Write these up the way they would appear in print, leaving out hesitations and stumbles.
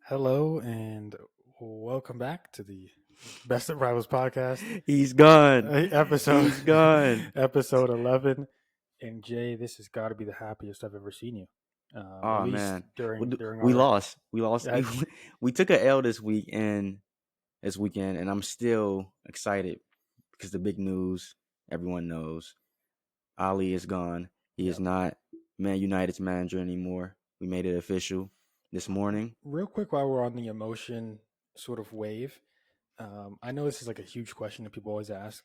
Hello and welcome back to the Best of Rivals podcast, He's gone. episode He's gone. episode 11. And Jay, this has got to be the happiest I've ever seen you. At Oh least man, during we our lost. We lost. I, We took an L this weekend, and I'm still excited because the big news everyone knows: Ali is gone. He is yeah. not Man United's manager anymore. We made it official this morning. Real quick, while we're on the emotion sort of wave, I know this is like a huge question that people always ask.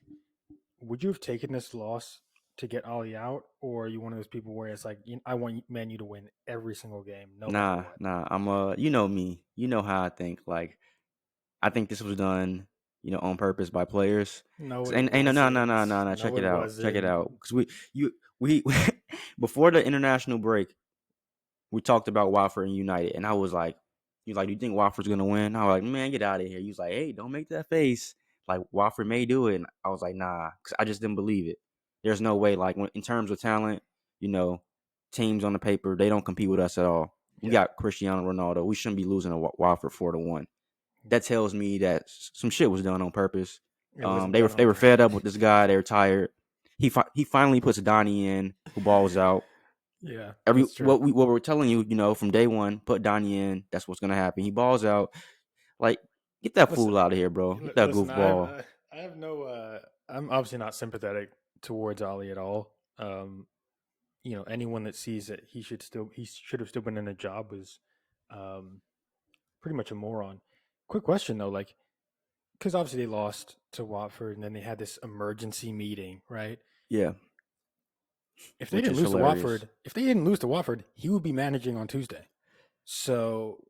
Would you have taken this loss to get Ollie out, or are you one of those people where it's like, I want Man U to win every single game, no matter Nah, what? nah. You know me. You know how I think. Like I think this was done, on purpose by players. No, it And no, no, no, wasn't. no, no. No, Check it it out. Check it wasn't. out. Because we before the international break, we talked about Watford and United, and I was like, "You like, do you think Watford's gonna win?" I was like, "Man, get out of here." He was like, "Hey, don't make that face. Like Watford may do it." And I was like, "Nah," because I just didn't believe it. There's no way. Like in terms of talent, you know, teams on the paper they don't compete with us at all. We Yeah, got Cristiano Ronaldo. We shouldn't be losing to Watford 4-1. That tells me that some shit was done on purpose. it wasn't They were done on fed up purpose. with this guy. They were tired. He finally puts Donnie in, who balls out. Yeah, that's true. What we're telling you, from day one, put Donnie in. That's what's gonna happen. He balls out. Like, get that Listen, fool out of here, bro. Get that listen. goofball. I have no. I'm obviously not sympathetic towards Ali at all. Anyone that sees that he should have still been in a job was, um, pretty much a moron. Quick question though, like, because obviously they lost to Watford, and then they had this emergency meeting, right? Yeah, If they which didn't is lose to hilarious. Watford, he would be managing on Tuesday. So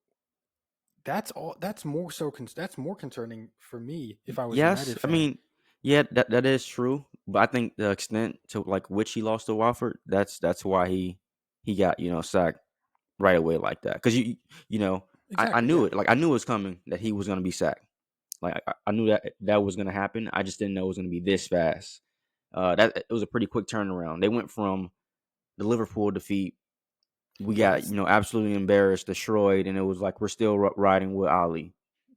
that's all. That's more so. That's more concerning for me if I was a Yes, United I fan. mean, yeah, that is true. But I think the extent to like which he lost to Watford, that's why he got sacked right away like that. Because you know I Exactly. knew Yeah. it. Like I knew it was coming that he was gonna be sacked. Like I knew that was gonna happen. I just didn't know it was gonna be this fast. That it was a pretty quick turnaround. They went from the Liverpool defeat. We Well, got that's absolutely embarrassed, destroyed, and it was like we're still riding with Ali.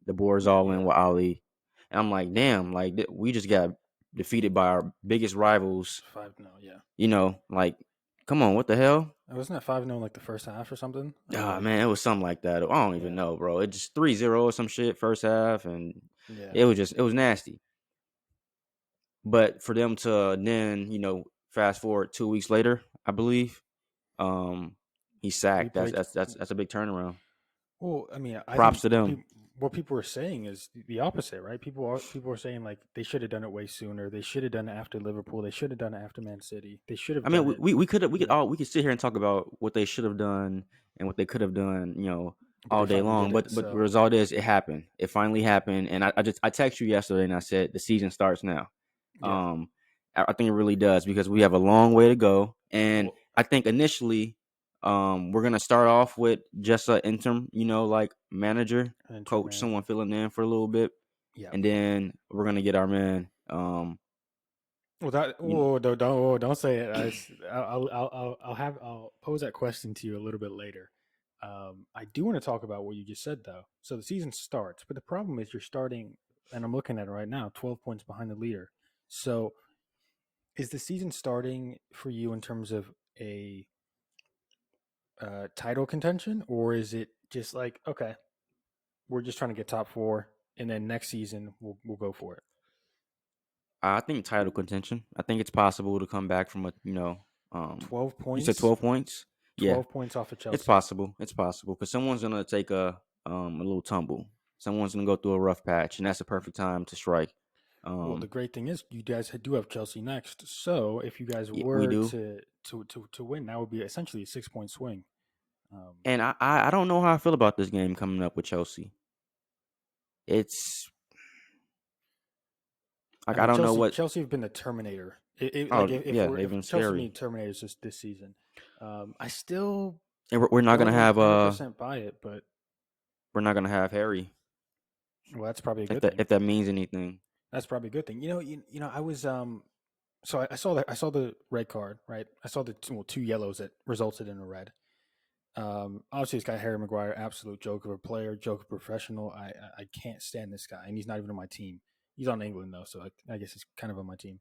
The board's all in yeah. with Ali, and I'm like, damn, like we just got defeated by our biggest rivals. 5-0. Yeah. Like, come on, what the hell? Wasn't that 5-0 like the first half or something? Or Ah, like, man, it was something like that. I don't even yeah, know, bro. It just 3-0 or some shit first half, and yeah. it was nasty. But for them to then, fast forward 2 weeks later, I believe, um, he's We sacked. That's played. that's that's that's a big turnaround. Well, I mean, I Props think to them. what people are saying is the opposite, right? People are saying like they should have done it way sooner. They should have done it after Liverpool. They should have done it after Man City. They should have I mean, done it. we could You know, we could sit here and talk about what they should have done and what they could have done, but they all day finally long. did it. But the So result is it happened. It finally happened, and I texted you yesterday and I said the season starts now. yeah. Um, I think it really does because we have a long way to go, and Well, I think initially, we're gonna start off with just an interim, like manager, interim coach, someone manager. filling in for a little bit, Yeah. and then we're gonna get our man. Well, that You know, don't say it. I'll pose that question to you a little bit later. I do want to talk about what you just said though. So the season starts, but the problem is you're starting, and I'm looking at it right now, 12 points behind the leader. So is the season starting for you in terms of a title contention, or is it just like, okay, we're just trying to get top four, and then next season we'll go for it? I think title contention. I think it's possible to come back from 12 you said points, 12 points. Yeah, 12 points off of it's Chelsea. possible. It's possible because someone's gonna take a little tumble. Someone's gonna go through a rough patch, and that's the perfect time to strike. Well, the Um, great thing is you guys do have Chelsea next. So if you guys we were do, to win, that would be essentially a 6 point swing. Um, and I don't know how I feel about this game coming up with Chelsea. It's I like I mean, don't know what. Chelsea have been the Terminator. Like Oh yeah, they've if been Chelsea scary, need Terminators this season, I still and we're not gonna don't have 100% buy it, but Harry well, that's probably a if good thing. that means anything. That's probably a good thing. I was so I saw the red card, right? I saw the two yellows that resulted in a red. Obviously, this guy Harry Maguire, absolute joke of a player, joke of a professional. I can't stand this guy, and he's not even on my team. He's on England though, so I guess he's kind of on my team.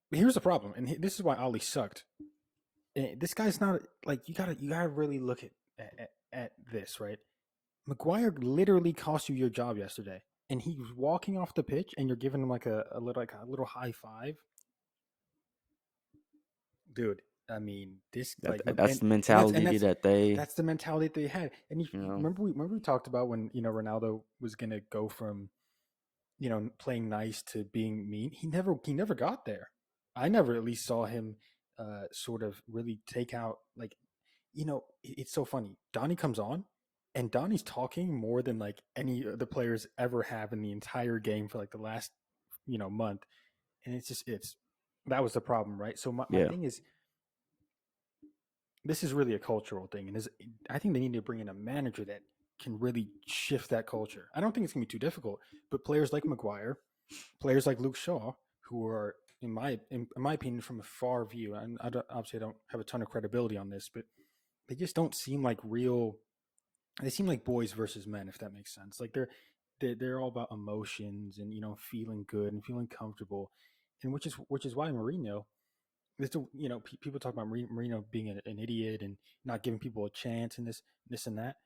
But here's the problem, and this is why Ollie sucked. This guy's not like you gotta really look at this, right? Maguire literally cost you your job yesterday, and he was walking off the pitch, and you're giving him like a little high five, dude. I mean, this like, That's the and that's mentality that they, that's the mentality that they had. And you know, remember we talked about when Ronaldo was gonna go from playing nice to being mean. He never got there. I never at least saw him sort of really take out like it's so funny. Donnie comes on, and Donnie's talking more than like any of the players ever have in the entire game for like the last month, and it's that was the problem, right? So my yeah. thing is, this is really a cultural thing, and I think they need to bring in a manager that can really shift that culture. I don't think it's gonna be too difficult, but players like Maguire, players like Luke Shaw, who are in my opinion from a far view, and obviously I don't have a ton of credibility on this, but they just don't seem like real. They seem like boys versus men, if that makes sense. Like they're all about emotions and feeling good and feeling comfortable, and which is why Mourinho. People talk about Mourinho being an idiot and not giving people a chance and this and that.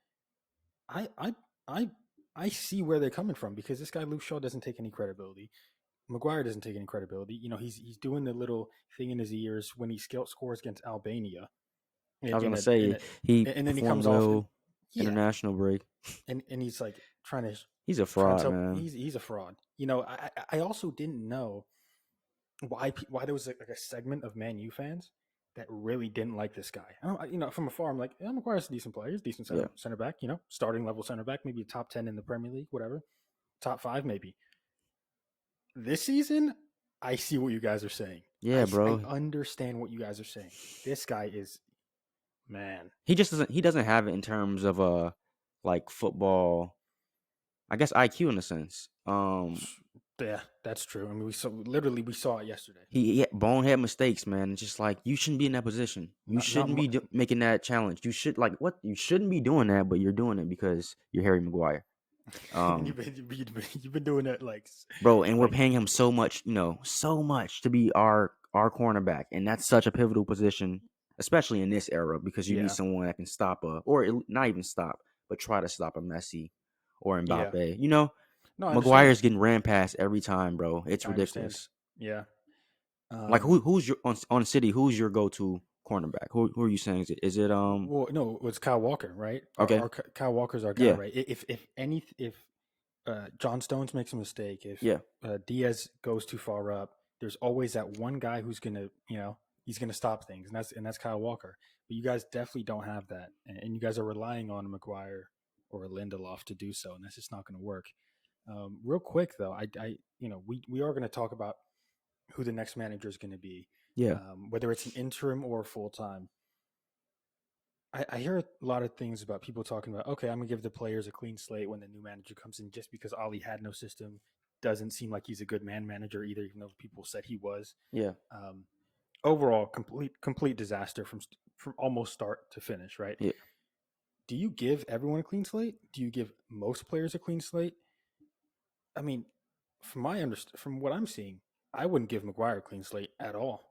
I I I I see where they're coming from because this guy Luke Shaw doesn't take any credibility. Maguire doesn't take any credibility. He's doing the little thing in his ears when he scores against Albania, I was in gonna a, in say a, he and then he performed comes off and well yeah, international break. and he's like He's a trying to fraud, tell man. he's a fraud. I also didn't know why there was like a segment of Man U fans that really didn't like this guy. I don't, from afar, I'm like, yeah, Maguire's a decent player, he's a decent Yeah, center back, starting level center back, maybe a top 10 in the Premier League, whatever, top 5 maybe. This season, I see what you guys are saying. yeah, I bro. understand what you guys are saying. This guy is man. He doesn't have it in terms of like football. I guess IQ in a sense. Yeah, that's true. I mean, we saw it yesterday. He had bonehead mistakes, man. It's just like you shouldn't be in that position. You Not shouldn't be making that challenge. You should like what you shouldn't be doing that, but you're doing it because you're Harry Maguire. and Um, you've been doing that bro, and we're like paying him so much, so much to be our cornerback, and that's such a pivotal position, especially in this era, because you need yeah, someone that can stop not even stop, but try to stop a Messi or yeah. Mbappe. No, I understand. Maguire's getting ran past every time, bro. It's I understand. ridiculous. Yeah. Like who's your on City? Who's your go to cornerback? Who are you saying? Is it Well, no, it was Kyle Walker, right? okay? Kyle Walker's our guy, Yeah, right? If John Stones makes a mistake, if yeah. Diaz goes too far up, there's always that one guy who's gonna, he's gonna stop things, and that's Kyle Walker. But you guys definitely don't have that, and you guys are relying on Maguire or Lindelof to do so, and that's just not going to work. Real quick though, we are going to talk about who the next manager is going to be, Yeah. whether it's an interim or full time. I hear a lot of things about people talking about, okay, I'm going to give the players a clean slate when the new manager comes in just because Ali had no system. Doesn't seem like he's a good man manager either, even though people said he was. Yeah. Overall, complete disaster from almost start to finish, right? Yeah. Do you give everyone a clean slate? Do you give most players a clean slate? I mean, from what I'm seeing, I wouldn't give Maguire a clean slate at all.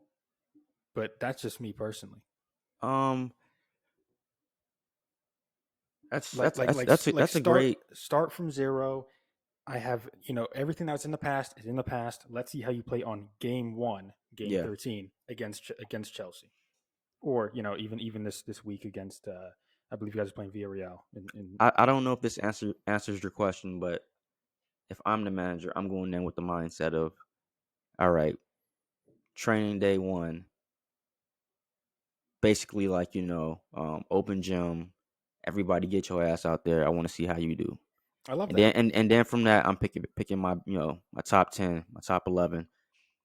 But that's just me personally. Um, that's Like that's like that's like that's a, like that's a start great. start from zero. I have everything that was in the past is in the past. Let's see how you play on game 1, game Yeah. 13 against Chelsea, or even this week against I believe you guys are playing Villarreal. I don't know if this answers your question, but if I'm the manager, I'm going in with the mindset of, all right, training day 1, basically like open gym, everybody get your ass out there. I want to see how you do, I love and that. then from that, I'm picking my my top 10, my top 11.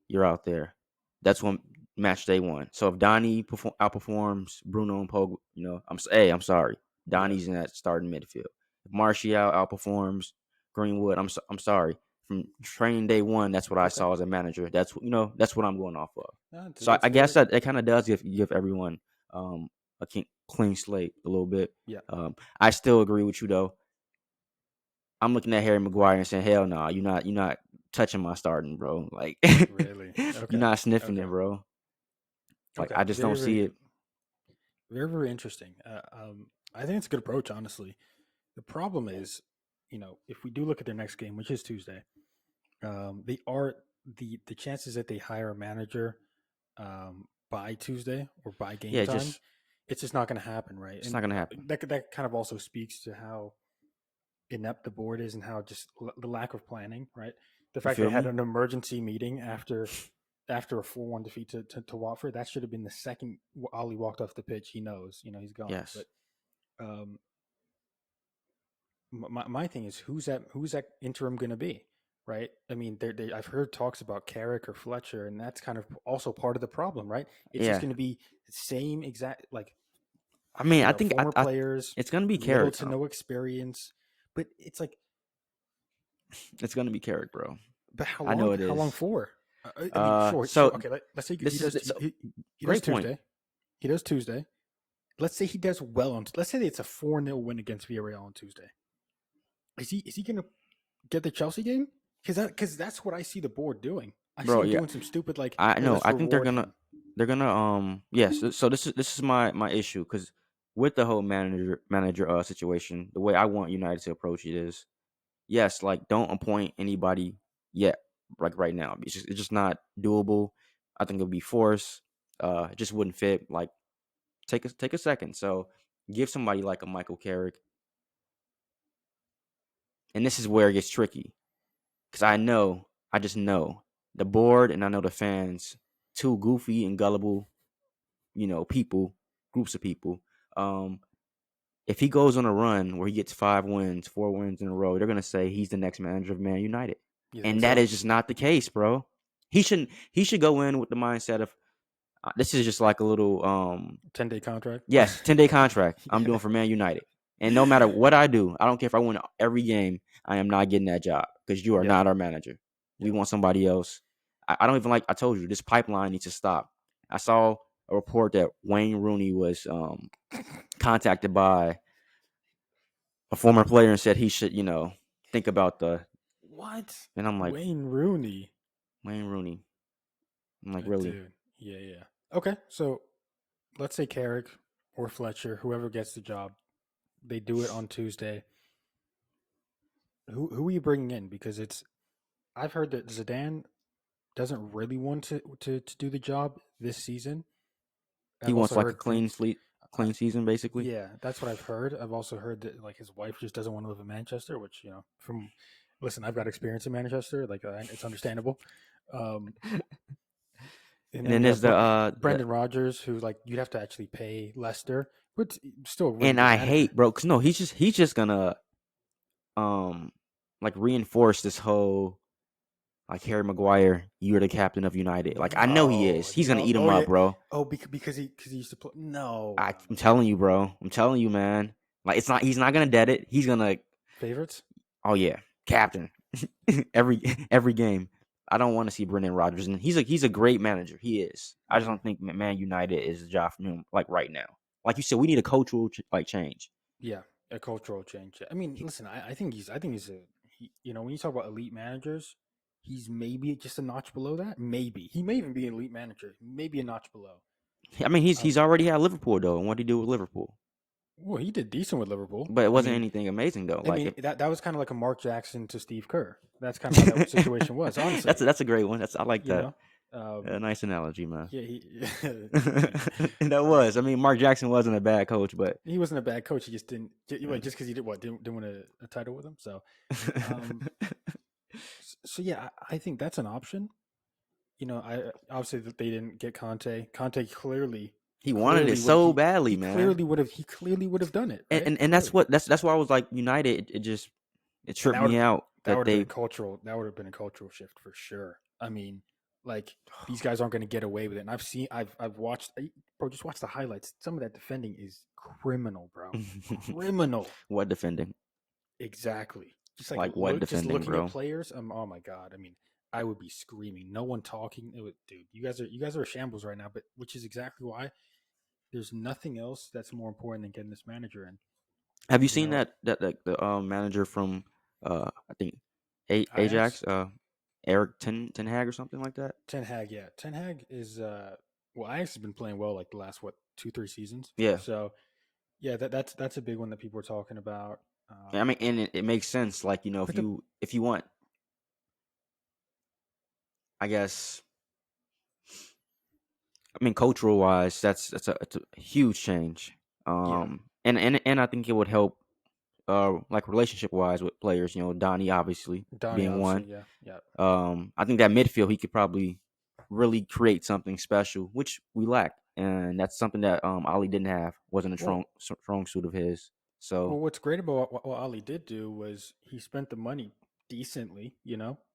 You're out there. That's when match day 1. So if Donnie outperforms Bruno and Pogue, I'm sorry, Yeah. Donnie's in that starting midfield. If Martial outperforms Greenwood, I'm sorry. From training day 1, that's what I Okay. saw as a manager. That's what I'm going off of. No, So I it's guess very that it kind of does give everyone clean slate a little bit. Yeah. I still agree with you though. I'm looking at Harry Maguire and saying, hell no, you're not touching my starting, bro. Like Really? you're Okay. not sniffing Okay. it, bro. Like Okay. I just don't see it. Very, very interesting. I think it's a good approach, honestly. The problem is, if we do look at their next game, which is Tuesday, they are the chances that they hire a manager by Tuesday or by game Yeah, time, it's just not going to happen, right? it's And not gonna happen. that kind of also speaks to how inept the board is and how just the lack of planning, right? The You fact they feel had me? an emergency meeting after a 4-1 defeat to Watford, that should have been the second Ollie walked off the pitch. He knows, he's gone. Yes. But um, my thing is, who's that interim going to be, right? I mean, I've heard talks about Carrick or Fletcher, and that's kind of also part of the problem, right? It's just Yeah. going to be the same exact, like, I mean, I think former players, it's gonna be little Carrick to though. no experience, but it's like, It's gonna be Carrick, bro. but how I know long? it How long is. for? I mean, sure. So Okay, let's say he this does. is so, He does great point. Tuesday. He does Tuesday. Let's say he does well on. Let's say it's a 4-0 win against Villarreal on Tuesday. Is he going to get the Chelsea game? Because that's what I see the board doing. I see Bro. him Yeah, doing some stupid like, I hey, know. let's I think they're reward gonna him. yes. So this is my issue because with the whole manager situation, the way I want United to approach it is yes, like don't appoint anybody yet, like right now. It's just not doable. I think it'll be forced. It just wouldn't fit. Like take a second. So give somebody like a Michael Carrick, and this is where it gets tricky because I just know the board and I know the fans, too goofy and gullible, people, groups of people. Um, if he goes on a run where he gets 5 wins, 4 wins in a row, they're gonna say he's the next manager of Man United. You think And that so? is just not the case, bro. He should go in with the mindset of this is just like a little 10-day contract. yes, 10-day contract I'm Yeah. doing for Man United. And no matter what I do, I don't care if I win every game, I am not getting that job because you are Yeah. not our manager. We Yeah. want somebody else. I don't even like I told you, this pipeline needs to stop. I saw a report that Wayne Rooney was contacted by a former player and said he should, think about the What? and I'm like, Wayne Rooney. Wayne Rooney. I'm like, really? Dude. Yeah, yeah. Okay, so let's say Carrick or Fletcher, whoever gets the job, they do it on Tuesday. Who are you bringing in? Because I've heard that Zidane doesn't really want to do the job this season. He I've wants also like a heard from clean season, basically. yeah, that's what I've heard. I've also heard that like his wife just doesn't want to live in Manchester, which from listen, I've got experience in Manchester, like it's understandable. Um, and And then then you there's have the Brendan Rodgers, who like you'd have to actually pay Leicester, but still a really and good I manager. hate, bro, because no, he's just gonna um like reinforce this whole like Harry Maguire, you're the captain of United. Like I know he is. No, He's gonna no. eat him Oh yeah. up, bro. Oh, because he used to play. No, no, I'm no, no. telling you, bro. I'm telling you, man. Like it's not. He's not gonna dead it. He's gonna. Favorites? Oh yeah, captain. every game. I don't want to see Brendan Rodgers, and he's a great manager. He is. I just Mm-hmm. don't think Man United is the job for him. Like right now, like you said, we need a cultural change. Yeah, a cultural change. I mean, listen, I think he's when you talk about elite managers, he's maybe just a notch below that. Maybe he may even be an elite manager, maybe a notch below. I mean, he's Um, already had Liverpool though, and what did he do with Liverpool? well, he did decent with Liverpool. But it I wasn't mean, anything amazing though. Like if, that was kind of like a Mark Jackson to Steve Kerr. That's kind of how that situation was, honestly. that's a great one. I like You that. know, A nice analogy, man. yeah, And that was. I mean, Mark Jackson wasn't a bad coach, but he wasn't a bad coach. He just didn't just because he didn't win a title with him. So, um, so yeah, I think that's an option. I obviously that they didn't get Conte. Conte he wanted it so badly, man. he clearly would have done it, right? And that's Clearly. what that's why I was like United. It And tripped me out that that would have been a they. cultural shift for sure. I mean, like these guys aren't going to get away with it. And I've watched, bro. Just watch the highlights. Some of that defending is criminal, bro. Criminal. What defending? Exactly. Just Like what just defending, looking at bro? players. Oh my god. I mean, I would be screaming. No one talking. Dude, you guys are a shambles right now. But which is exactly why there's nothing else that's more important than getting this manager in. Have you You seen know, that the manager from I think Ajax, Ajax Eric Ten Hag or something like that? Ten Hag, yeah, Ten Hag is well, Ajax has been playing well like the last 2-3 seasons. Yeah. So yeah, that's a big one that people are talking about. I mean, and it makes sense. Like, But the if you want, I guess, I mean, cultural wise, it's a huge change. yeah, And I think it would help, like relationship wise with players. Donnie obviously Donnie, being one. obviously, yeah, yeah. I think that midfield he could probably really create something special, which we lack, and that's something that Ali didn't have. Wasn't a Well, strong suit of his. So what's great about what Ali did do was he spent the money decently.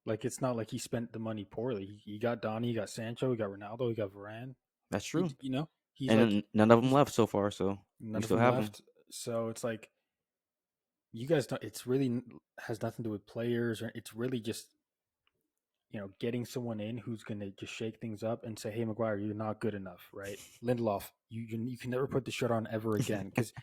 Like it's not like he spent the money poorly. He got Donnie, he got Sancho, he got Ronaldo, he got Varane. that's true. He's And like then none of them he's left so far, so we none of still them have them. left. So it's like you guys don't. It's really has nothing to do with players, or it's really just getting someone in who's going to just shake things up and say, "Hey, Maguire, you're not good enough, right? Lindelof, you can never put the shirt on ever again." Because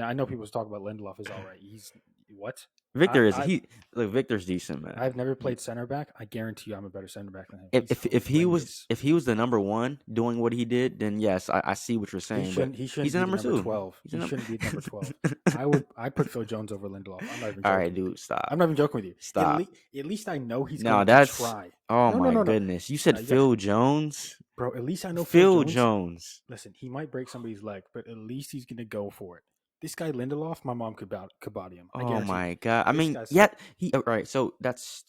I know people talk about Lindelof is all right. He's what? I, Victor is I he look Victor's decent, man. I've never played center back. I guarantee you, I'm a better center back than him. If He's he was horrendous. if he was the number one doing what he did, then yes, I see what you're He saying. But shouldn't. He he's shouldn't a be the number number two. 12. He's a He number. shouldn't be the number 12. I put Phil Jones over Lindelof. I'm not even All joking right, with you. dude, stop, I'm not even joking with you. stop. At least I know he's No, going to that's try. oh No, no, my no, no. goodness. You said You got, Phil Jones. bro. At least I know Phil Phil Jones. Jones. Listen, he might break somebody's leg, but at least he's going to go for it. This guy Lindelof, my mom could body him. I Oh guarantee you. my god. I This mean, guy's yeah, he all right. So that's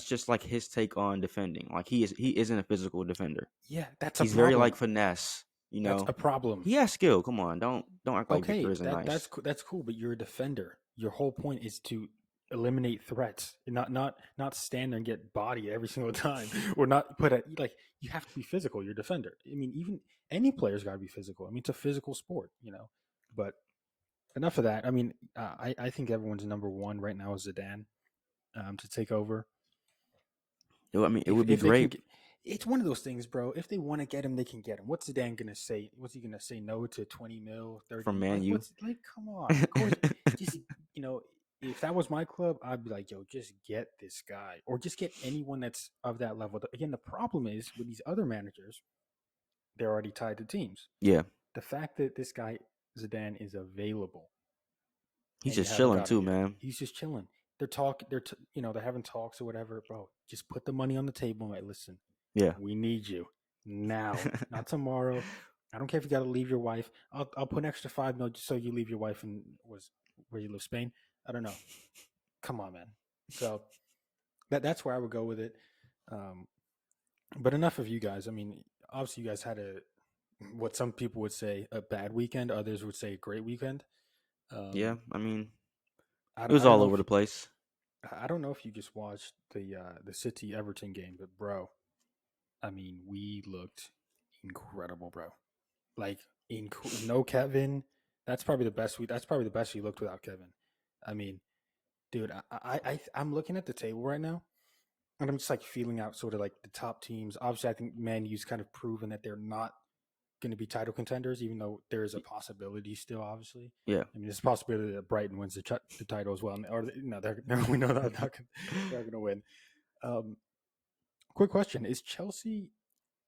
just like his take on defending. Like he isn't a physical defender. yeah, that's a He's very like problem. finesse. That's a problem. He has skill. Come on, don't act like Victor Okay, isn't nice. that's cool, but you're a defender. Your whole point is to eliminate threats, not stand there and get bodied every single time, or not put at like you have to be physical. You're a defender. I mean, even any player's got to be physical. I mean, it's a physical sport. But enough of that. I mean, I think everyone's number one right now is Zidane to take over. I mean, it would be If they can great get, it's one of those things, bro. If they want to get him, they can get him. What's Zidane gonna say? What's he gonna say? No to 20 mil, 30 from mil? Man Like U. what's like? Come on, of course. Just if that was my club, I'd be like, yo, just get this guy, or just get anyone that's of that level. Again, the problem is with these other managers, they're already tied to teams. Yeah, The fact that this guy Zidane is available he's and you just haven't chilling got him too, yet, man. he's just chilling. They're talking. They're having talks or whatever, bro. Just put the money on the table. And like, listen, Yeah. we need you now, not tomorrow. I don't care if you got to leave your wife. I'll put an extra 5 mil just so you leave your wife and was where you live, Spain. I don't know. Come on, man. So that's where I would go with it. Um, but enough of you guys. I mean, obviously, you guys had what some people would say a bad weekend. Others would say a great weekend. Yeah, Um, I mean, it I was don't all know over if the place. I don't know if you just watched the City Everton game, but bro, I mean, we looked incredible, bro. Like no Kevin. That's probably the best we looked without Kevin. I mean, dude, I'm looking at the table right now, and I'm just like feeling out sort of like the top teams. Obviously, I think Man U's kind of proven that they're not going to be title contenders, even though there is a possibility still. Obviously, Yeah. I mean, there's a possibility that Brighton wins the title as well, or no, we know that they're not going to win. Um, quick question: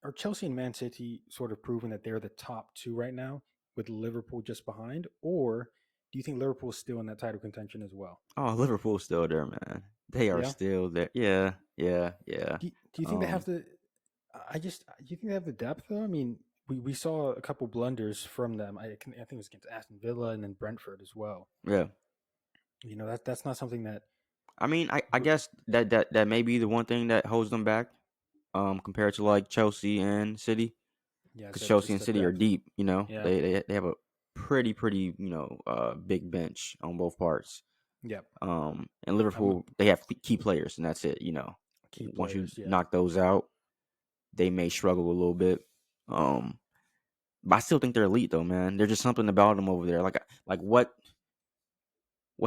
Are Chelsea and Man City sort of proving that they're the top two right now, with Liverpool just behind, or do you think Liverpool's still in that title contention as well? Oh, Liverpool's still there, man. They are Yeah. still there. Yeah, yeah, yeah. Do you think they have Um, the? Do you think they have the depth though? I mean, we saw a couple blunders from them. I think it was against Aston Villa and then Brentford as well. yeah. That's not something that. I mean, I guess that may be the one thing that holds them back, compared to like Chelsea and City, Yeah, because it's Chelsea and the City are depth. deep. Yeah. They have a pretty big bench on both parts. Yep. And I'm Liverpool, they have key players, and that's it. key Once you players. Yeah. knock those out, they may struggle a little bit. But I still think they're elite, though, man. There's just something about them over there. Like what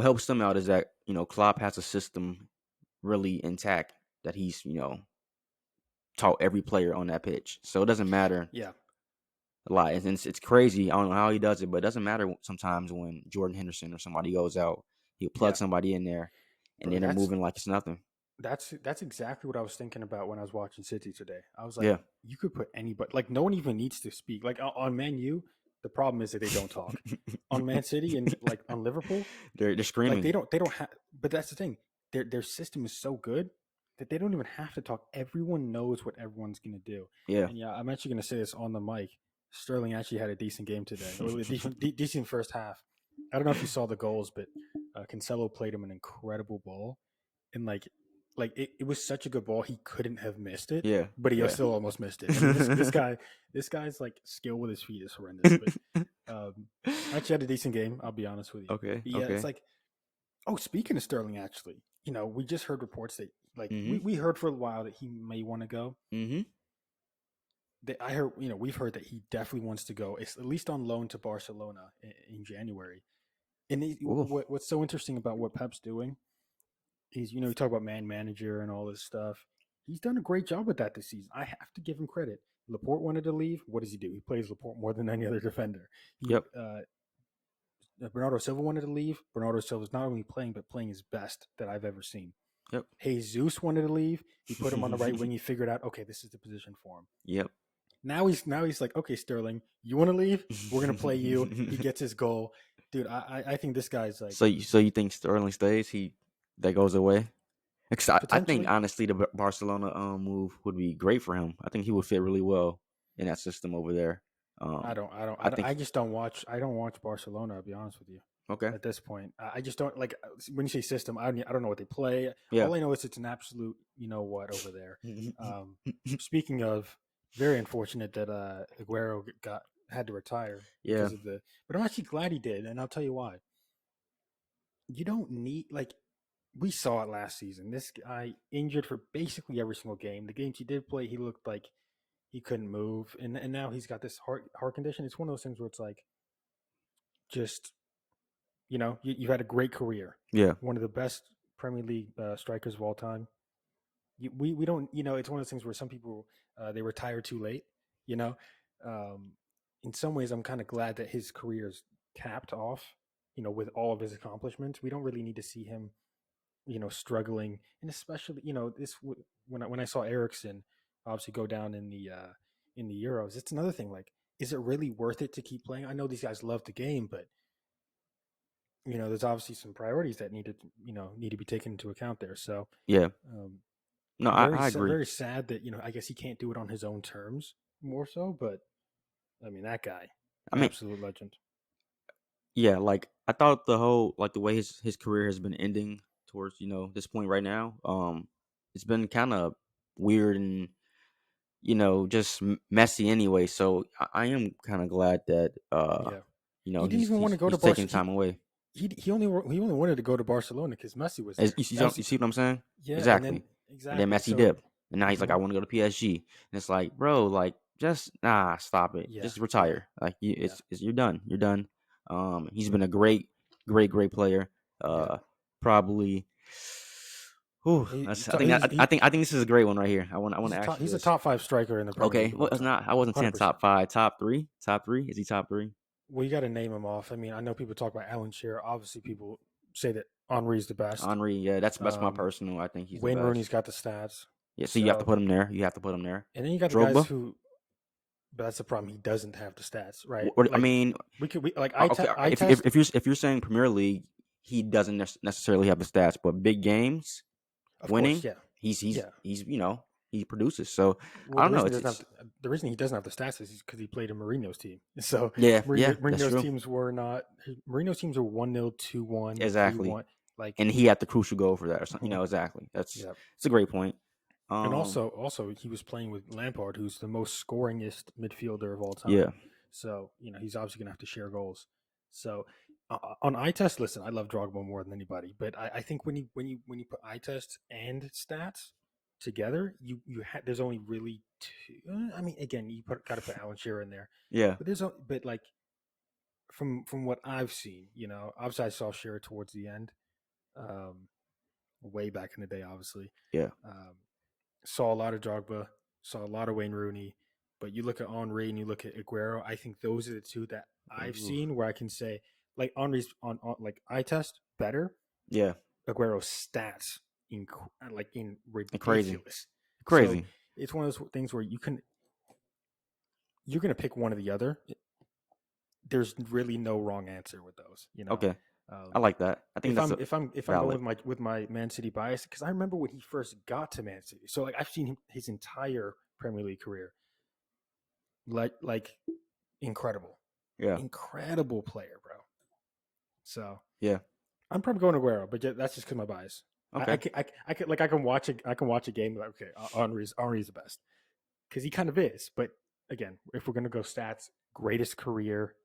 helps them out is that Klopp has a system really intact that he's taught every player on that pitch. So it doesn't matter. Yeah. a lot. And it's crazy. I don't know how he does it, but it doesn't matter sometimes when Jordan Henderson or somebody goes out. He'll plug Yeah, somebody in there, and bro. then they're moving like it's nothing. That's exactly what I was thinking about when I was watching City today. I was like, Yeah. you could put anybody. Like, no one even needs to speak. Like on Man U, the problem is that they don't talk. On Man City and like on Liverpool, they're like screaming. they don't have. But that's the thing. Their system is so good that they don't even have to talk. Everyone knows what everyone's gonna do. Yeah. And yeah, I'm actually gonna say this on the mic. Sterling actually had a decent game today, or a decent first half. I don't know if you saw the goals, but Cancelo played him an incredible ball, and it was such a good ball he couldn't have missed it, Yeah. but he Yeah. still almost missed it. I mean, this guy's like skill with his feet is horrendous. But I actually had a decent game. I'll be honest with you. Okay. But yeah, it's Okay. like, oh, speaking of Sterling, actually, we just heard reports that like Mhm. we heard for a while that he may want to go. Mhm. I heard, we've heard that he definitely wants to go. It's at least on loan to Barcelona in January. And Ooh. what's so interesting about what Pep's doing is, you talk about man manager and all this stuff. He's done a great job with that this season. I have to give him credit. Laporte wanted to leave. What does he do? He plays Laporte more than any other defender. Yep. Bernardo Silva wanted to leave. Bernardo Silva's not only playing, but playing his best that I've ever seen. Yep. Jesus wanted to leave. He put him on the right wing. He figured out, okay, this is the position for him. Yep. Now he's like, okay, Sterling, you want to leave? We're gonna play you. He gets his goal, dude. I think this guy's like, So you think Sterling stays? That goes away? Because I think potentially. honestly the Barcelona move would be great for him. I think he would fit really well in that system over there. I Um, don't. I don't. I I, don't, think I just don't watch. I don't watch Barcelona. I'll be honest with you. okay. At this point, I just don't like when you say system. I don't know what they play. Yeah. All I know is it's an absolute. You know what over there. Speaking of, very unfortunate that Aguero had to retire Yeah. because of the. But I'm actually glad he did, and I'll tell you why. You don't need like we saw it last season. This guy injured for basically every single game. The games he did play, he looked like he couldn't move, and now he's got this heart condition. It's one of those things where it's like just you've had a great career, Yeah. one of the best Premier League strikers of all time. We don't it's one of those things where some people they retire too late. You know, um, in some ways, I'm kind of glad that his career's capped off. With all of his accomplishments, we don't really need to see him struggling, and especially this when I saw Ericsson obviously go down in the Euros. It's another thing. Like, is it really worth it to keep playing? I know these guys love the game, but there's obviously some priorities that need to be taken into account there. So, Yeah. um, No, I agree. very sad that I guess he can't do it on his own terms more so. But I mean, that guy, I mean, absolute legend. yeah, like I thought the whole like the way his career has been ending towards this point right now, it's been kind of weird and just messy anyway. So I am kind of glad that Yeah, he didn't he's even want he's to go to he's taking Barcelona. time away. He only wanted to go to Barcelona because Messi was there. You That's you see what I'm saying? Yeah, and then Exactly. And then exactly. Messi So, dipped, and now he's like, I mhm, want to go to PSG, and it's like, bro, like just stop it, yeah, just yeah, retire. Like yeah, you're done, you're done. He's been a great player. yeah. Probably. Whew, He, I think I think this is a great one right here. I want to ask you he's a this. top five striker in the Premier Okay, League of well, all it's time, not. I wasn't saying 100%. top five, top three, top three. Is he top three? Well, you got to name him off. I mean, I know people talk about Alan Shearer. Obviously, people say that Henri's the best. Henri, yeah, that's my Um, personal. I think he's the Wayne Rooney's best. got the stats. Yeah, so you have to So, put him there. You have to put him there. and then you got the guys Drogba. who, but that's the problem. He doesn't have the stats, right? I Like mean, we like okay. I If test. if you're saying Premier League, he doesn't necessarily have the stats, but big games, Of course, winning, yeah, yeah. he's he produces. So Well, I the don't know. reason he doesn't have the reason he doesn't have the stats is because he played in Mourinho's team. So yeah, that's Mourinho's true. teams were not Mourinho's teams were 1-0, 2-1, three Exactly. one. Like, And he had the crucial goal for that or something. mhm, Exactly. yeah. It's a great point. And Um, also he was playing with Lampard, who's the most scoringest midfielder of all yeah, time. So he's obviously gonna have to share goals. So on eye test, listen, I love Drogba more than anybody, but I think when you put eye test and stats together, there's only really two. I mean, again, got to put Alan Shearer in there, yeah, but but like from what I've seen, obviously I saw Shearer towards the end, um, way back in the day, obviously. yeah, Um, saw a lot of Drogba, saw a lot of Wayne Rooney. But you look at Henry and you look at Aguero. I think those are the two that I've Ooh. seen where I can say like Henry's on like eye test better. Yeah, Aguero's stats in crazy, ridiculous. So crazy. it's one of those things where you're gonna pick one or the other. There's really no wrong answer with those. Okay, I Um, like that. I think if that's I'm a if I'm valid. going with my Man City bias, because I remember when he first got to Man City. So like I've seen his entire Premier League career, like incredible, Yeah, incredible player, bro. So yeah. I'm probably going Aguero, but that's just because my bias. Okay. I can watch a game like okay, Henry's the best because he kind of is. But again, if we're gonna go stats, greatest career,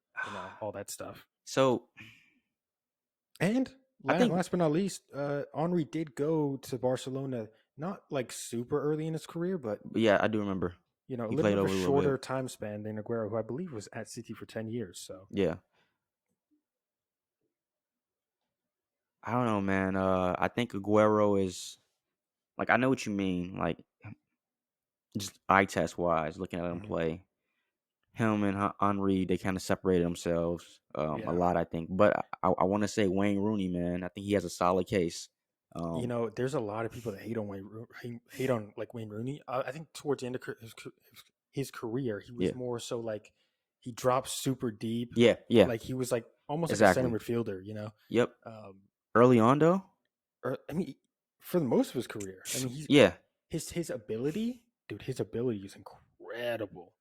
all that stuff. So And I think, last but not least, Henry did go to Barcelona not like super early in his career, but yeah, I do remember a he little bit played of a over a little bit. shorter time span than Aguero, who I believe was at City for 10 years. So Yeah, I don't know, man. I think Aguero is like I know what you mean. Like just eye test wise, looking at him mhm. play, him and Henri, they kind of separated themselves a Yeah, lot, I think. But I want to say Wayne Rooney, man. I think he has a solid case. there's a lot of people that hate on hate on like Wayne Rooney. I think towards the end of his career, he was Yeah, more so like he dropped super deep, yeah, yeah, like he was like almost like a center exactly. midfielder. Yep. Um, Early on though, or I mean, for the most of his career, I mean, yeah, his ability, dude, his ability is incredible.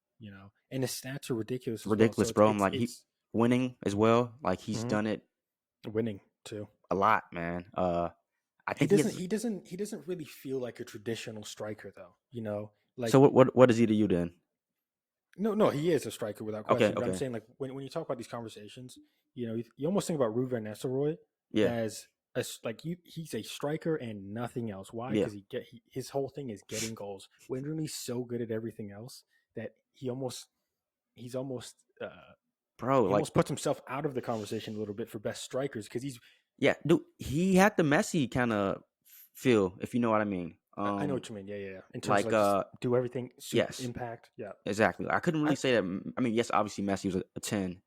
And his stats are ridiculous as well. So ridiculous, bro. I'm like he it's winning as well. Like he's mhm, done it winning too. a lot, man. I He think he doesn't has. he doesn't he doesn't really feel like a traditional striker though. So Like what is he to you then? no, he is a striker without Okay, question. But I'm okay, saying like when you talk about these conversations, you almost think about Ruben Nesseroy yeah, as he's a striker and nothing else. Why? yeah, Because his whole thing is getting goals. Wayne Rooney's so good at everything else that he's almost bro. he Like almost puts himself out of the conversation a little bit for best strikers because he's yeah, dude, he had the Messi kind of feel, if you know what I mean. I know what you mean. Yeah. In terms of Like like just do everything super yes, impact. Yeah. exactly. I couldn't really I say that. I mean, yes, obviously Messi was a 10,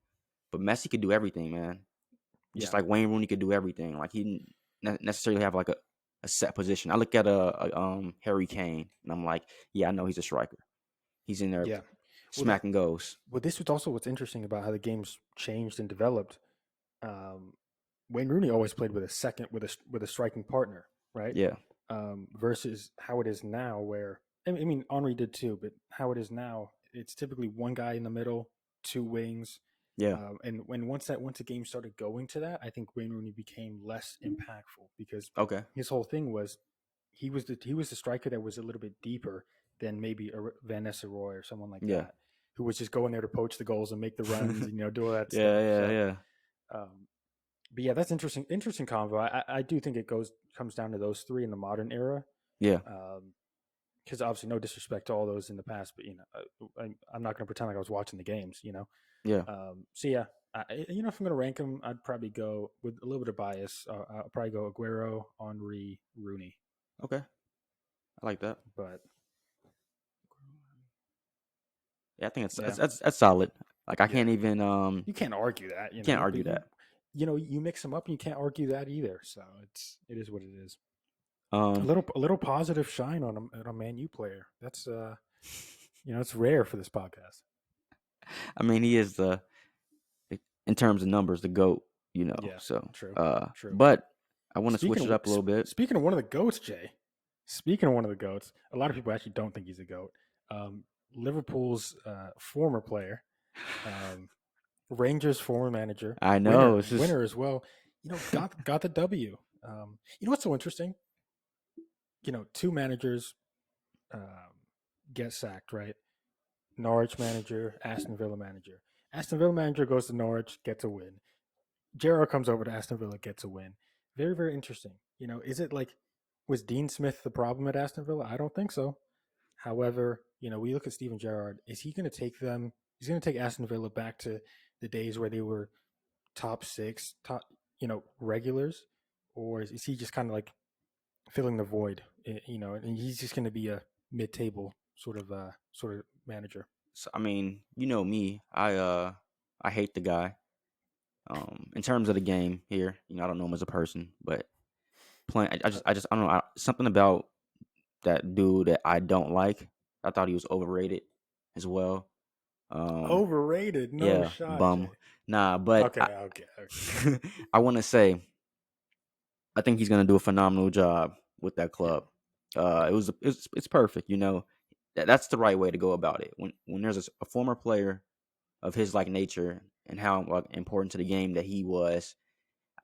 but Messi could do everything, man. Just yeah. like Wayne Rooney could do everything. Like he didn't necessarily have like a set position. I look at Harry Kane and I'm like, yeah, I know he's a striker. He's in there Yeah. Well that smacking goals. this was also what's interesting about how the game's changed and developed. Wayne Rooney always played with a second with a striking partner, right? Yeah, Versus how it is now, where I mean Henri did too, but how it is now, it's typically one guy in the middle, two wings, yeah, and once the game started going to that, I think Wayne Rooney became less impactful because okay, his whole thing was he was the striker that was a little bit deeper than maybe a Van Nistelrooy or someone like yeah, that, who was just going there to poach the goals and make the runs and do all that yeah, stuff. yeah, So, yeah, um, but yeah, that's interesting convo. I do think it comes down to those three in the modern era. yeah, Because obviously, no disrespect to all those in the past, but I'm not going to pretend like I was watching the games. yeah. So yeah, if I'm going to rank them, I'd probably go with a little bit of bias. I'll probably go Aguero, Henry, Rooney. Okay, I like that. But Yeah, I think it's yeah, that's solid. Like I yeah, can't even you can't argue that. can't But argue that. you mix them up, and you can't argue that either. So it is what it is. Um, A little positive shine on a Man U player. That's it's rare for this podcast. I mean, he is in terms of numbers the goat. Yeah, So true, true. but I want to switch it up a little bit. Speaking of one of the goats, Jay. Speaking of one of the goats, a lot of people actually don't think he's a goat. Liverpool's former player, um, Rangers former manager, I know it's just winner as well. Got the W. What's so interesting? Two managers get sacked, right? Norwich manager, Aston Villa manager. Aston Villa manager goes to Norwich, gets a win. Gerrard comes over to Aston Villa, gets a win. Very, very interesting. Is it like was Dean Smith the problem at Aston Villa? I don't think so. However, we look at Steven Gerrard. Is he going to take them? He's going to take Aston Villa back to the days where they were top six, top regulars, or is he just kind of like filling the void? And he's just going to be a mid-table sort of manager. So, I mean, you know me. I hate the guy. In terms of the game here, I don't know him as a person, but playing, I don't know. Something about that dude that I don't like. I thought he was overrated as well. Overrated? No Yeah, shot, bum. Jay. Nah, but Okay, okay, okay. I want to say I think he's gonna do a phenomenal job with that Yeah, club. yeah, It's perfect. That's the right way to go about it. When there's a former player of his like nature and how like important to the game that he was,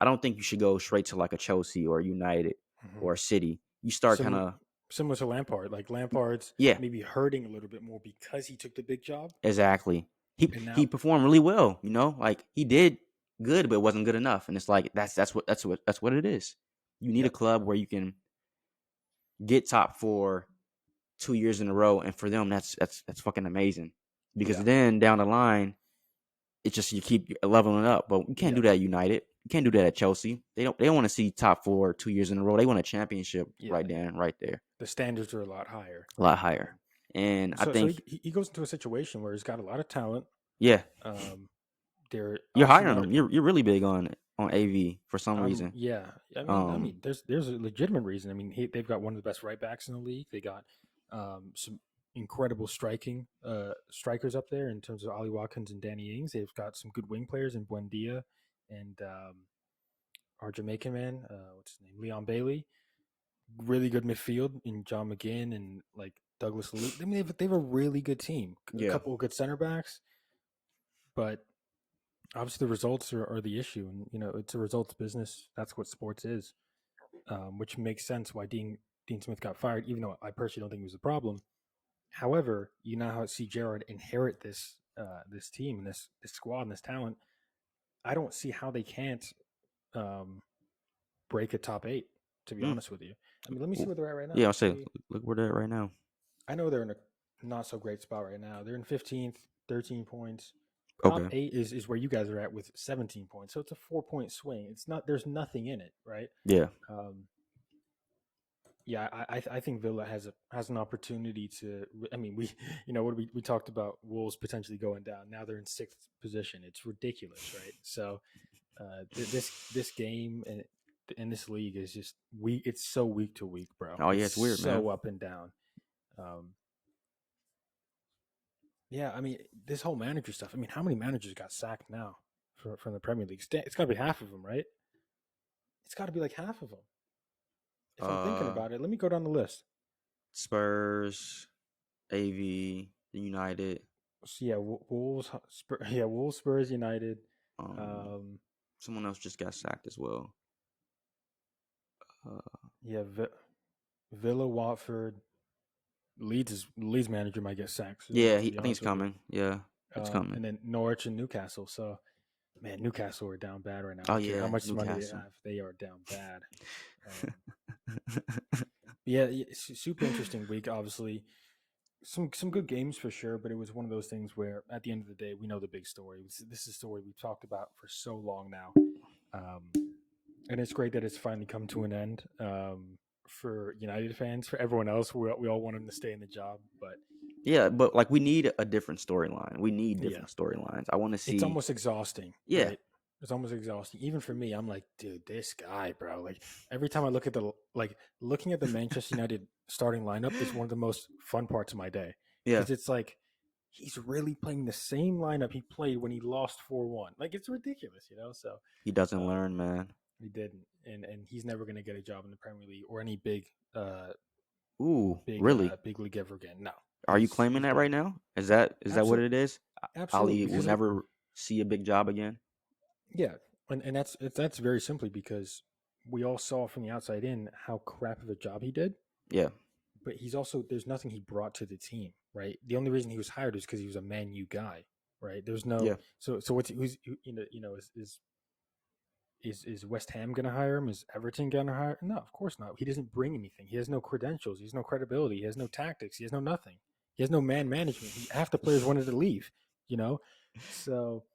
I don't think you should go straight to like a Chelsea or United hmm or a City. You start kind similar of similar to Lampard. Like Lampard's yeah, maybe hurting a little bit more because he took the big job, exactly. He and he now, performed really well. Like he did good, but it wasn't good enough. And it's like that's what it is. You need a yep, club where you can get top four 2 years in a row, and for them that's fucking amazing. Because yeah, then down the line, it's just you keep leveling up. But you can't yeah, do that at United. You can't do that at Chelsea. They don't want to see top four 2 years in a row. They want a championship yeah. right there and right there, The standards are a lot higher. a lot higher. And I So think he goes into a situation where he's got a lot of talent. yeah, Um, they're you're obviously hiring not. them. You're really big on AV for some I'm reason. yeah. I Um, mean, there's a legitimate reason. I mean, they've got one of the best right backs in the league. They got some incredible strikers up there in terms of Ollie Watkins and Danny Ings. They've got some good wing players in Buendia and our Jamaican man, what's his name, Leon Bailey. Really good midfield in John McGinn and like Douglas Luke. I mean, they have a really good team. A yeah. couple of good center backs, but obviously the results are the issue, and it's a results business. That's what sports is, which makes sense why Dean Smith got fired, even though I personally don't think he was the problem. However, you now see Gerrard inherit this team and this squad and this talent. I don't see how they can't um, break a top eight. To be Mm. honest with you, I mean, let me see where they're at right now. Yeah, I'll Let say me. look where they're at right now. I know they're in a not so great spot right now. They're in 15th, 13 points. Top Okay. eight is where you guys are at with 17 points. So it's a 4 point swing. It's not, there's nothing in it, right? Yeah. Um, yeah, I think Villa has an opportunity to. I mean, we what we talked about Wolves potentially going down. Now they're in sixth position. It's ridiculous, right? So this game and this league is just weak. It's so week to week, bro. Oh yeah, It's it's weird, man. so up and down. Um, yeah, I mean, this whole manager stuff. I mean, how many managers got sacked now from the Premier League? It's got to be half of them, right? It's got to be like half of them. If I'm thinking Uh, about it, let me go down the list. Spurs, AV, United. So yeah, Wolves, yeah, Wolves, Spurs, United. Um, Um, Someone else just got sacked as well. Uh, yeah, Villa, Watford, Leeds manager might get sacked soon. yeah, To be I think he's honest with you, coming. Yeah, it's coming. and then Norwich and Newcastle. So man, Newcastle are down bad right now. I Oh don't care how yeah, much money they Newcastle. have; they are down bad. Um, yeah, super interesting week. Obviously, some good games for sure, but it was one of those things where at the end of the day, we know the big story. This is a story we've talked about for so long now, and it's great that it's finally come to an end for United fans. For everyone else, we all want him to stay in the job, but Yeah, but like we need a different storyline. We need yeah, different storylines. I want to it's see. almost exhausting, Yeah, right? It's almost exhausting. Even for me, I'm like, dude, this guy, bro. Like every time I look at looking at the Manchester United starting lineup is one of the most fun parts of my day yeah. because it's like he's really playing the same lineup he played when he lost 4-1. Like it's ridiculous, So He doesn't um, learn, man. he didn't, and he's never going to get a job in the Premier League or any Ooh, really? big league ever again. No, Are you claiming he's that done. right now? Is that what Absolutely, it is? absolutely. Ali will Because never see a big job again. yeah, and that's very simply because we all saw from the outside in how crap of a job he did. Yeah, But he's also there's nothing he brought to the team, right? The only reason he was hired is because he was a Man U guy, right? There's no yeah. so what's who's is West Ham going to hire him? Is Everton going to hire? No, of course not. He doesn't bring anything. He has no credentials. He has no credibility. He has no tactics. He has no nothing. He has no man management. Half the players wanted to leave, you know. So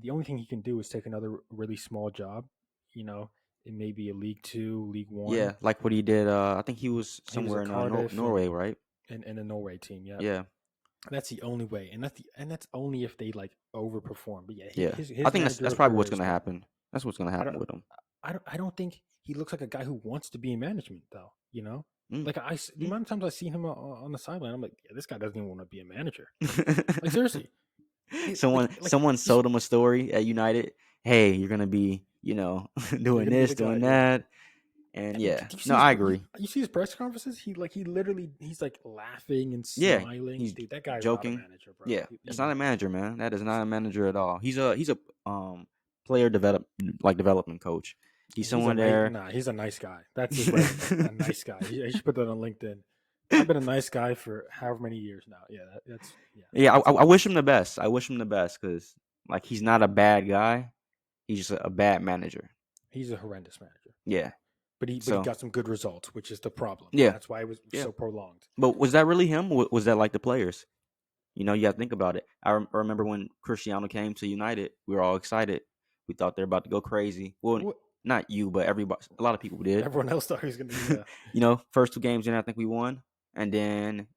the only thing he can do is take another really small job, you know, in maybe a League Two, League One. Yeah, like what he did. I think he was He was somewhere at in Cardiff Norway, right? and a Norway team. Yeah. Yeah. That's the only way, and that's only if they like overperform. But yeah, Yeah, I his think that's managerial probably career what's is gonna over. happen. That's what's gonna I happen don't with him. I don't think he looks like a guy who wants to be in management though. Mm, Like the mm. amount of times I've seen him on the sideline, I'm like, yeah, this guy doesn't even want to be a manager. Like seriously, Someone he's sold him a story at United. Hey, you're gonna be, you're doing gonna be this, the guy. doing Yeah. that, and And yeah. did you see No, I you, agree. you see his press conferences? He literally he's like laughing and Yeah, smiling. he's Dude, that guy's not a joking. manager, bro. Yeah, it's He's not a not. manager, man. That is not a manager at all. He's a player development coach. He's He's a someone nice there. nah. He's a nice guy. That's his resume. A nice guy. He should put that on LinkedIn. I've been a nice guy for however many years now. Yeah, Yeah, that's I him. wish him the best. I wish him the best because like he's not a bad guy. He's just a bad manager. He's a horrendous manager. Yeah. But he So got some good results, which is the problem. yeah, That's why it was yeah. so prolonged. But was that really him? Was that like the players? You got to think about it. I remember when Cristiano came to United, we were all excited. We thought they're about to go crazy. Well, What not you, but everybody. A lot of people did. everyone else thought he was gonna. Yeah, First two games in, I think we won, and then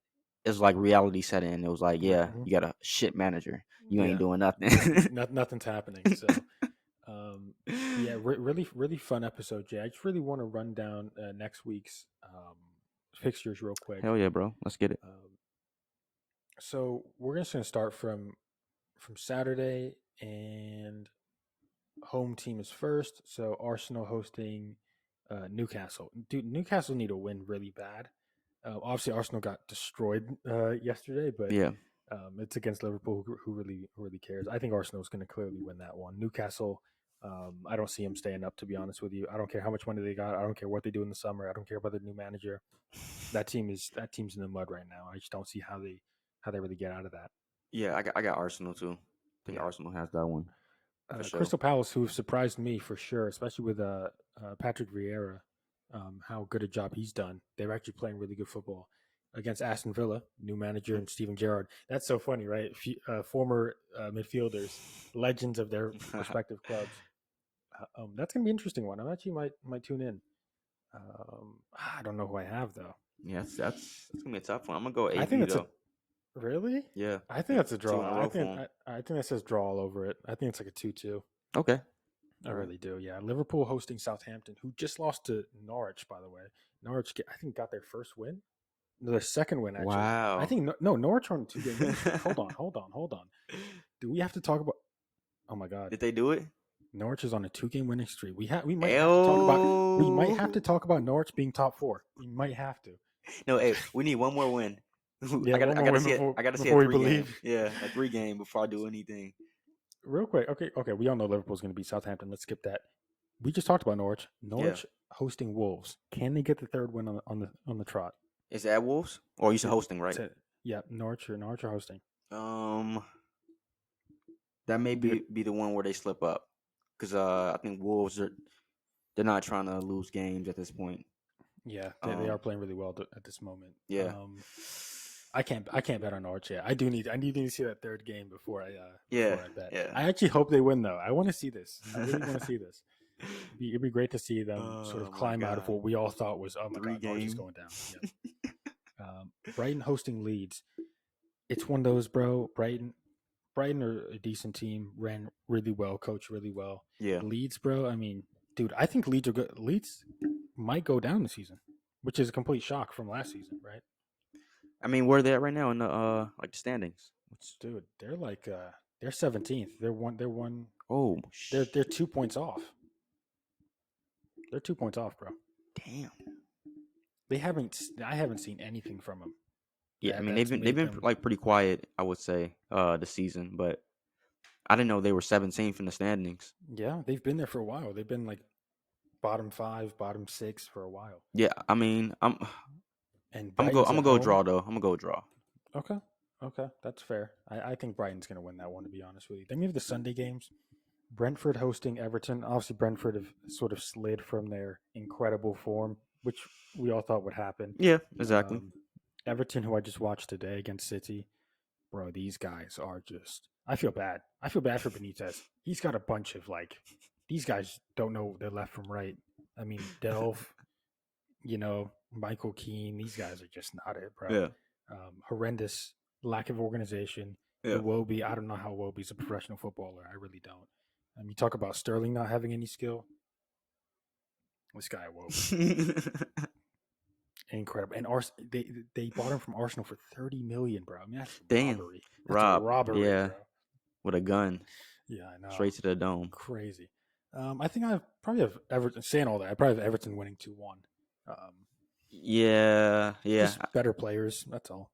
it was like reality set in. It was like, yeah, mm-hmm. you got a shit manager. You ain't Yeah. doing nothing. Nothing's happening. So, um, yeah, really, really fun episode, Jay. I just really want to run down next week's fixtures real quick. Hell yeah, bro. Let's get it. Um, so we're just gonna start from Saturday, and home team is first. So Arsenal hosting Newcastle. Dude, Newcastle need a win really bad. Obviously, Arsenal got destroyed yesterday, but Yeah. it's against Liverpool, who really cares. I think Arsenal is going to clearly win that one. Newcastle, I don't see them staying up. To be honest with you, I don't care how much money they got. I don't care what they do in the summer. I don't care about their new manager. That team's in the mud right now. I just don't see how they really get out of that. Yeah, I got Arsenal too. I think Yeah. Arsenal has that one for sure. Crystal Palace, who surprised me for sure, especially with Patrick Vieira, how good a job he's done. They're actually playing really good football against Aston Villa, new manager and Steven Gerrard. That's so funny, right? Former midfielders, legends of their respective clubs. That's gonna be an interesting one. I actually might tune in. I don't know who I have though. Yeah, that's gonna be a tough one. I'm gonna go I think AB that's a though. really. Yeah, I think yeah, that's a two in draw. a I row for think him. I think that says draw all over it. I think it's like a 2-2. Okay, I all right. really do. Yeah, Liverpool hosting Southampton, who just lost to Norwich, by the way. Norwich, I think, got their first win. No, their second win, actually. I Wow. think no, Norwich on a 2-game winning streak. Hold on. Do we have to talk about? Oh my God, Did they do it? Norwich is on a 2-game winning streak. We might have to talk about. We might have to Oh talk about Norwich being top four. We might have to. no! Hey, we need one more win. Yeah, one I more gotta win see it. before I gotta see a before we 3 game. believe. Yeah, a 3 game before I do anything. Real quick, okay. We all know Liverpool's going to beat Southampton. Let's skip that. We just talked about Norwich. Yeah, Norwich hosting Wolves. Can they get the third win on the trot? is that Wolves or you said It- hosting, right? yeah, Norwich are hosting. Um, that may Do be the one where they slip up because I think Wolves they're not trying to lose games at this point. Yeah, they are playing really well at this moment. Yeah, I can't bet on Norwich yet. I need to see that third game before I yeah, bet. yeah. I actually hope they win though. I want to see this. I really want to see this. It'd be great to see them sort of Oh my climb out of God. what we all thought was, oh my Three God, Norwich is game. going down. Yeah. Brighton hosting Leeds. It's one of those, bro. Brighton are a decent team. Ran really well, coached really well. Yeah. Leeds, bro. I mean, dude, I think Leeds are good. Leeds might go down this season, which is a complete shock from last season, right? I mean, where are they at right now in the like the standings? Dude, they're like they're 17th. Oh, They're 2 points off. They're 2 points off, bro. damn. I haven't seen anything from them. Yeah, I mean they've been like pretty quiet, I would say, this season, but I didn't know they were 17th in the standings. Yeah, they've been there for a while. They've been like bottom 5, bottom 6 for a while. Yeah, I mean And I'm Brighton's gonna at go home. draw though. I'm gonna go draw. Okay, that's fair. I think Brighton's going to win that one, to be honest with you. Then we have the Sunday games. Brentford hosting Everton. Obviously, Brentford have sort of slid from their incredible form, which we all thought would happen. Yeah, exactly. Everton, who I just watched today against City, bro, these guys are just. I feel bad. I feel bad for Benitez. He's got a bunch of these guys don't know their left from right. I mean, Delph, Michael Keane, these guys are just not it, bro. Yeah. Horrendous lack of organization. Yeah. Iwobi, I don't know how Iwobi's a professional footballer. I really don't. You talk about Sterling not having any skill. This guy Iwobi, incredible. And they bought him from Arsenal for 30 million, bro. I mean, that's Damn. robbery. That's Rob. robbery, Yeah. bro. With a gun. Yeah, I know. Straight to the dome. Crazy. I think I probably have Everton. Saying all that, I probably have Everton winning 2-1. Yeah. Just better players. That's all.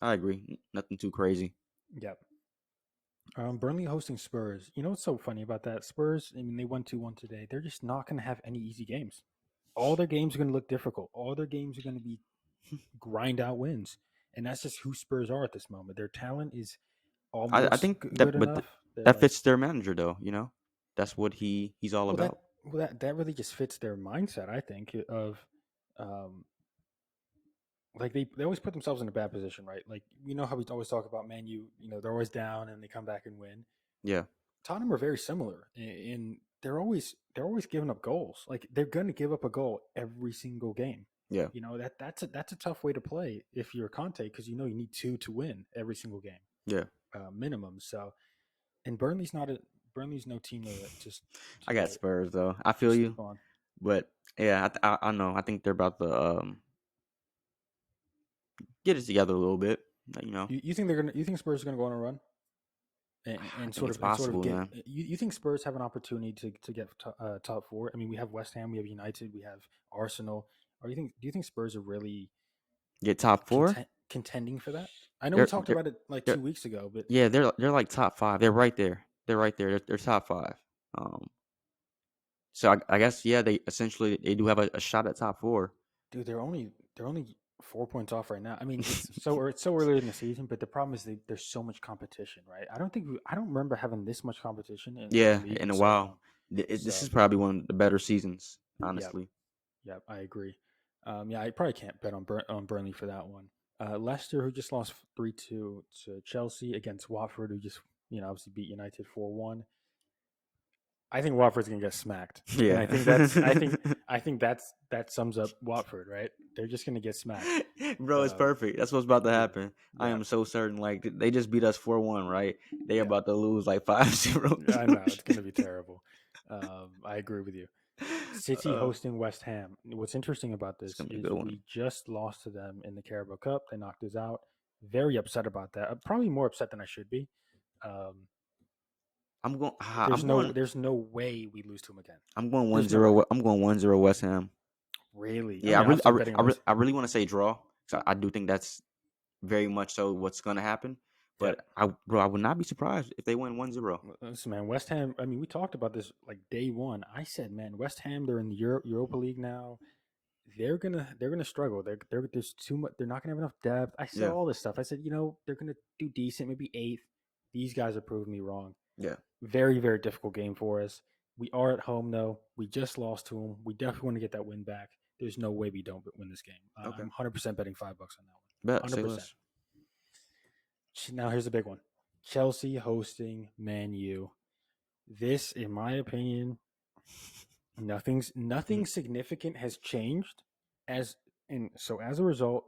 I agree. Nothing too crazy. Yep. Burnley hosting Spurs. You know what's so funny about that? Spurs, I mean, they won 2-1 today. They're just not going to have any easy games. All their games are going to look difficult. All their games are going to be grind out wins. And that's just who Spurs are at this moment. Their talent is almost I think good enough. That fits their manager, though. You know, that's what he's all about. That really just fits their mindset, I think, of like they always put themselves in a bad position, right? Like you know how we always talk about Man U, you know, they're always down and they come back and win. Yeah. Tottenham are very similar in they're always giving up goals. Like they're going to give up a goal every single game. Yeah. You know, that's a tough way to play if you're Conte because you know you need 2 to win every single game. Yeah. Minimum. So and Burnley's no team to just I got Spurs though. I feel you. On. But yeah, I know. I think they're about to get it together a little bit. You know. You think you think Spurs are gonna go on a run? And sort of possible, get. man. You think Spurs have an opportunity to get top 4? I mean, we have West Ham, we have United, we have Arsenal. Or do you think Spurs are really get top 4 contending for that? I know we talked about it like 2 weeks ago, but yeah, they're like top 5. They're right there. They're top 5. So I guess they essentially they do have a shot at top 4. Dude, they're only 4 points off right now. I mean, it's so early in the season, but the problem is there's so much competition, right? I don't remember having this much competition in a while. This is probably one of the better seasons, honestly. Yep, I agree. I probably can't bet on Burnley for that one. Leicester, who just lost 3-2 to Chelsea against Watford, who just obviously beat United 4-1. I think Watford's gonna get smacked. Yeah, and I think that sums up Watford, right? They're just gonna get smacked. Bro, it's perfect. That's what's about to happen. Yeah. I am so certain. Like they just beat us 4-1, right? They about to lose like 5-0. I know it's gonna be terrible. I agree with you. City hosting West Ham. What's interesting about this is we just lost to them in the Carabao Cup. They knocked us out. Very upset about that. Probably more upset than I should be. I'm going. There's no way we lose to them again. I'm going 1-0. I'm going 1-0 West Ham. Really? Yeah, I really want to say draw. So I do think that's very much so what's going to happen. But I would not be surprised if they win 1-0. Listen, man, West Ham. I mean, we talked about this like day one. I said, man, West Ham. They're in the Europa League now. They're gonna struggle. There's too much. They're not gonna have enough depth. I said all this stuff. I said, they're gonna do decent, maybe 8th. These guys are proving me wrong. Yeah. Very, very difficult game for us. We are at home though. We just lost to them. We definitely want to get that win back. There's no way we don't win this game. Okay. I'm 100% betting $5 on that one. 100%. Now here's the big one: Chelsea hosting Man U. This, in my opinion, nothing significant has changed. As a result,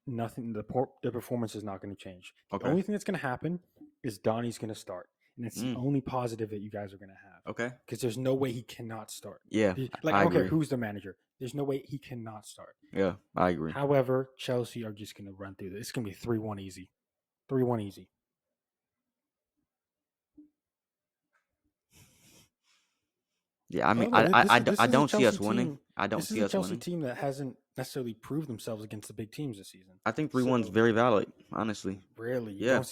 nothing. The performance is not going to change. Okay. The only thing that's going to happen is Donnie's going to start, and it's the only positive that you guys are going to have. Okay. Because there's no way he cannot start. Yeah. I don't care who's the manager. There's no way he cannot start. Yeah, I agree. However, Chelsea are just going to run through this. It's going to be 3-1 easy. 3-1 easy. Yeah, I mean, I don't see us winning. I don't see us winning. This is a Chelsea team that hasn't necessarily proved themselves against the big teams this season. I think 3-1's very valid, honestly. Really? Yeah.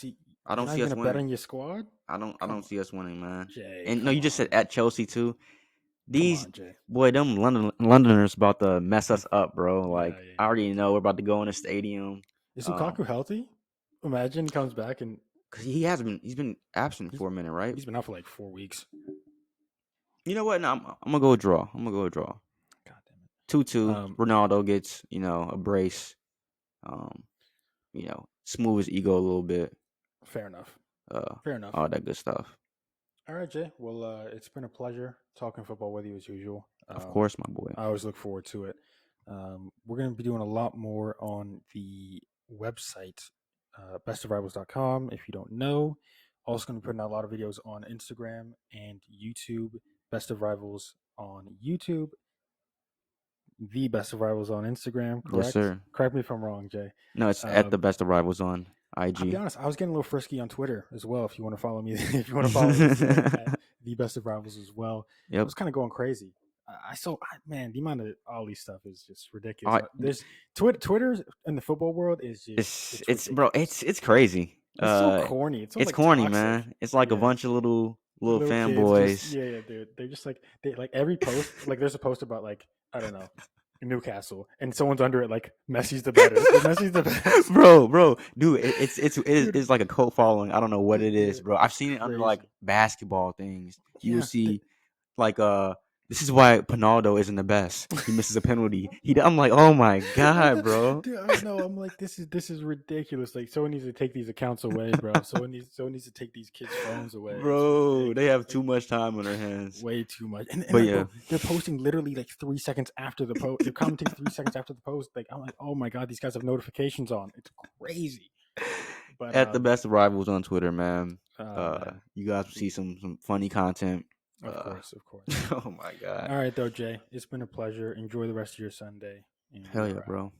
I don't see us winning. Bet on your squad? I don't see us winning, man. Jay, and no, you just said at Chelsea too. Them Londoners about to mess us up, bro. Like I already know we're about to go in a stadium. Is Lukaku healthy? Imagine he comes back and because he's been absent for a minute, right? He's been out for like 4 weeks. You know what? No, I'm gonna go draw. God damn it. 2-2. Ronaldo gets a brace. Smooth his ego a little bit. Fair enough. All that good stuff. All right, Jay. Well, it's been a pleasure talking football with you as usual. Of course, my boy. I always look forward to it. We're going to be doing a lot more on the website, bestofrivals.com. If you don't know, also going to be putting out a lot of videos on Instagram and YouTube. Best of Rivals on YouTube, the Best of Rivals on Instagram. Yes, Correct? sir. Correct me if I'm wrong, Jay. No, it's at the Best of Rivals on I'll be IG. honest, I was getting a little frisky on Twitter as well. If you want to follow me, if you want to follow us there at the Best of Rivals as well. I Yep. was kind of going crazy. Man, the amount of Ollie stuff is just ridiculous. There's Twitter in the football world is just it's bro, it's crazy. It's so corny. It's so it's like corny, toxic. man. It's like a bunch of little Little fanboys. kids just, dude. They're just like every post. Like there's a post about like I don't know Newcastle, and someone's under it like Messi's the better. Messi's the best, bro, dude. It's Dude. like a cult following. I don't know what it is, Dude, bro. I've it's seen it under crazy. like basketball things. You'll Yeah, see like this is why Pinaldo isn't the best. He misses a penalty. I'm like, oh my god, bro. Dude, I know. I'm like, this is ridiculous. Like, someone needs to take these accounts away, bro. Someone needs to take these kids' phones away, Bro. They have too much time on their hands. Way too much. And But like, yeah, bro, they're posting literally like 3 seconds after the post. They're commenting 3 seconds after the post. Like, I'm like, oh my god, these guys have notifications on. It's crazy. But at the Best of Rivals on Twitter, man. Man. You guys will see some funny content. Of course. Oh my god. All right, though, Jay. It's been a pleasure. Enjoy the rest of your Sunday. And Hell yeah, bro.